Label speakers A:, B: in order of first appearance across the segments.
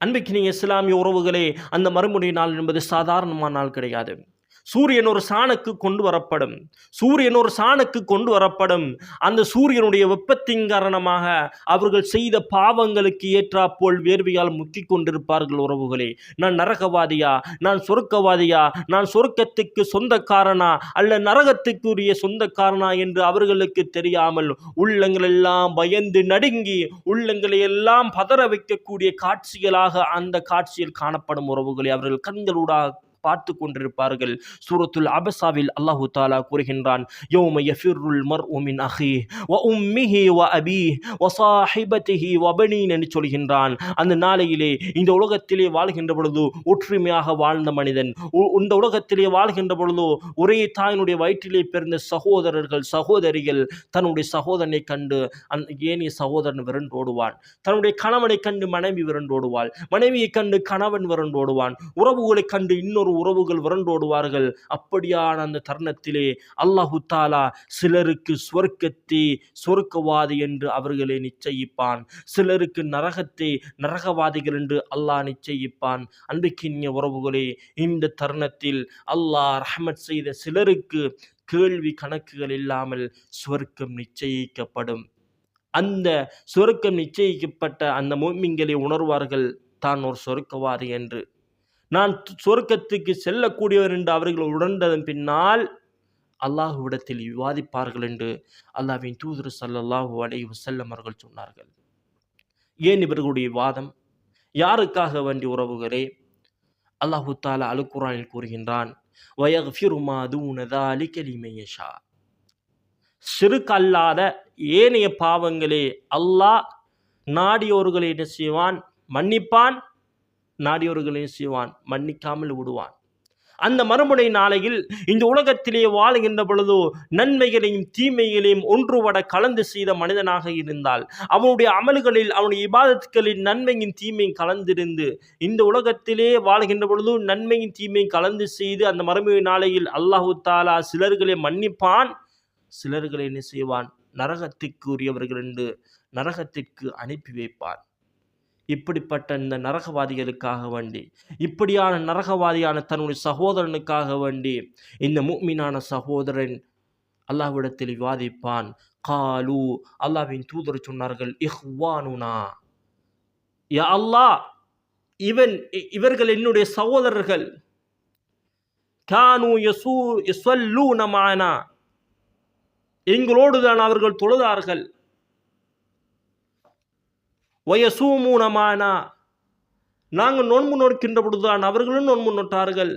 A: அன்பிற்கினிய இஸ்லாமிய உறவுகளே, அந்த மறுமுறை நாள் என்பது சாதாரணமான நாள் கிடையாது. சூரியன் ஒரு சாணுக்கு கொண்டு வரப்படும். சூரியன் ஒரு சாணுக்கு கொண்டு வரப்படும். அந்த சூரியனுடைய வெப்பத்தின் காரணமாக அவர்கள் செய்த பாவங்களுக்கு ஏற்றாப்போல் வேர்வையால் முக்கிக் கொண்டிருப்பார்கள். உறவுகளே, நான் நரகவாதியா, நான் சொர்க்கவாதியா, நான் சொர்க்கத்துக்கு சொந்தக்காரனா அல்ல நரகத்துக்குரிய சொந்தக்காரனா என்று அவர்களுக்கு தெரியாமல் உள்ளங்கள் எல்லாம் பயந்து நடுங்கி உள்ளங்களை எல்லாம் பதற வைக்கக்கூடிய காட்சிகளாக அந்த காட்சியில் காணப்படும். உறவுகளை அவர்கள் கண்களூடாக பார்த்து கொண்டிருப்பார்கள். சூரத்துல் அபஸாவில் அல்லாஹு தஆலா கூறுகின்றான், யௌம யஃபிருல் மர்உ மின் அஹீஹி வ உம்மிஹி வ அபீஹி வ ஸாஹிபதிஹி வ பனீன் என்று சொல்கின்றான். அந்த நாளையிலே இந்த உலகத்திலே வாழ்கின்ற பொழுது ஒற்றுமையாக வாழ்ந்த மனிதன், இந்த உலகத்திலே வாழ்கின்ற பொழுது ஒரே தாயினுடைய வயிற்றிலே பிறந்த சகோதரர்கள் சகோதரிகள் தன்னுடைய சகோதரனை கண்டு ஏனைய சகோதரன் விரண்டோடுவான். தன்னுடைய கணவனை கண்டு மனைவி விரண்டோடுவாள். மனைவியை கண்டு கணவன் விரண்டோடுவான். உறவுகளை கண்டு இன்னொரு உறவுகள் விரண்டோடுவார்கள். அப்படியான அந்த தருணத்திலே அல்லாஹு தஆலா சிலருக்கு சொர்க்கத்தை சொர்க்கவாதி என்று அவர்களை நிச்சயிப்பான். சிலருக்கு நரகத்தை நரகவாதிகள் என்று அல்லாஹ் நிச்சயிப்பான். அன்பிற்கினிய உறவுகளே, இந்த தருணத்தில் அல்லாஹ் ரஹ்மத் செய்த சிலருக்கு கேள்வி கணக்குகள் இல்லாமல் சொர்க்கம் நிச்சயிக்கப்படும். அந்த சொர்க்கம் நிச்சயிக்கப்பட்ட அந்த முஃமின்களை உணர்வார்கள் தான் ஒரு சொர்க்கவாதி என்று. நான் சொர்க்கத்துக்கு செல்லக்கூடியவர் என்று அவர்கள் உணர்ந்ததன் பின்னால் அல்லாஹ்விடத்தில் விவாதிப்பார்கள் என்று அல்லாஹ்வின் தூதர் ஸல்லல்லாஹு அலைஹி வஸல்லம் அவர்கள் சொன்னார்கள். ஏன் இவர்களுடைய வாதம்? யாருக்காக வேண்டிய உறவுகளே? அல்லாஹு தஆலா அல் குர்ஆனில் கூறுகின்றான், வயக்ஃபிரு மா தூன ஸாலிக லிமன் யஷா. ஷிர்க் அல்லாத ஏனைய பாவங்களே அல்லாஹ் நாடியோர்களை என்ன செய்வான்? மன்னிப்பான். நாடியோர்களை செய்வான், மன்னிக்காமல் விடுவான். அந்த மறுமுனை நாளையில் இந்த உலகத்திலே வாழ்கின்ற பொழுதோ நன்மைகளையும் தீமைகளையும் ஒன்றுபட கலந்து செய்த மனிதனாக இருந்தால், அவனுடைய அமல்களில் அவனுடைய இபாதத்துகளில் நன்மையும் தீமையும் கலந்திருந்து இந்த உலகத்திலே வாழ்கின்ற பொழுது நன்மையும் தீமையும் கலந்து செய்து அந்த மறுமுனை நாளையில் அல்லாஹு தஆலா சிலர்களை மன்னிப்பான், சிலர்களை என்ன செய்வான்? நரகத்திற்கு உரியவர்கள் என்று நரகத்திற்கு அனுப்பி வைப்பான். இப்படிப்பட்ட இந்த நரகவாதிகளுக்காக வேண்டி, இப்படியான நரகவாதியான தன்னுடைய சகோதரனுக்காக வேண்டி இந்த முஃமினான சகோதரன் அல்லாஹ்விடத்தில் விவாதிப்பான். காலு, அல்லாஹ்வின் தூதர் சொன்னார்கள், இஹ்வானுனா, யா அல்லாஹ், இவர்கள் என்னுடைய சகோதரர்கள். கானு யஸல்லூன மஅனா, எங்களோடு தான் அவர்கள் தொழுதார்கள். வயசூமூன மானா, நாங்கள் நோன்பு நோக்கின்ற பொழுதுதான் அவர்களும் நோன்பு நோட்டார்கள்.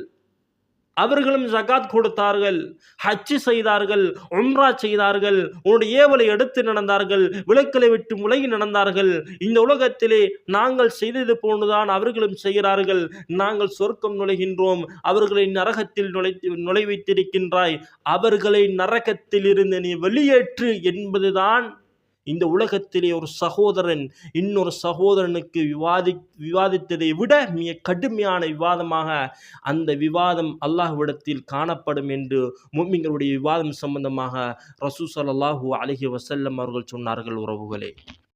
A: அவர்களும் ஜகாத் கொடுத்தார்கள், ஹஜ் செய்தார்கள், உம்ரா செய்தார்கள், உன்னுடைய ஏவலை எடுத்து நடந்தார்கள், விளக்கலை விட்டு முலகி நடந்தார்கள். இந்த உலகத்திலே நாங்கள் செய்தது போன்றுதான் அவர்களும் செய்கிறார்கள். நாங்கள் சொர்க்கம் நுழைகின்றோம், அவர்களை நரகத்தில் நுழை வைத்திருக்கின்றாய், அவர்களை நரகத்தில் இருந்து நீ வெளியேற்று என்பதுதான் இந்த உலகத்திலே ஒரு சகோதரன் இன்னொரு சகோதரனுக்கு விவாதித்ததை விட மிக கடுமையான விவாதமாக அந்த விவாதம் அல்லாஹ்விடத்தில் காணப்படும் என்று முஃமின்களுடைய விவாதம் சம்பந்தமாக ரசூல் ஸல்லல்லாஹு அலைஹி வஸல்லம் அவர்கள் சொன்னார்கள். உறவுகளே,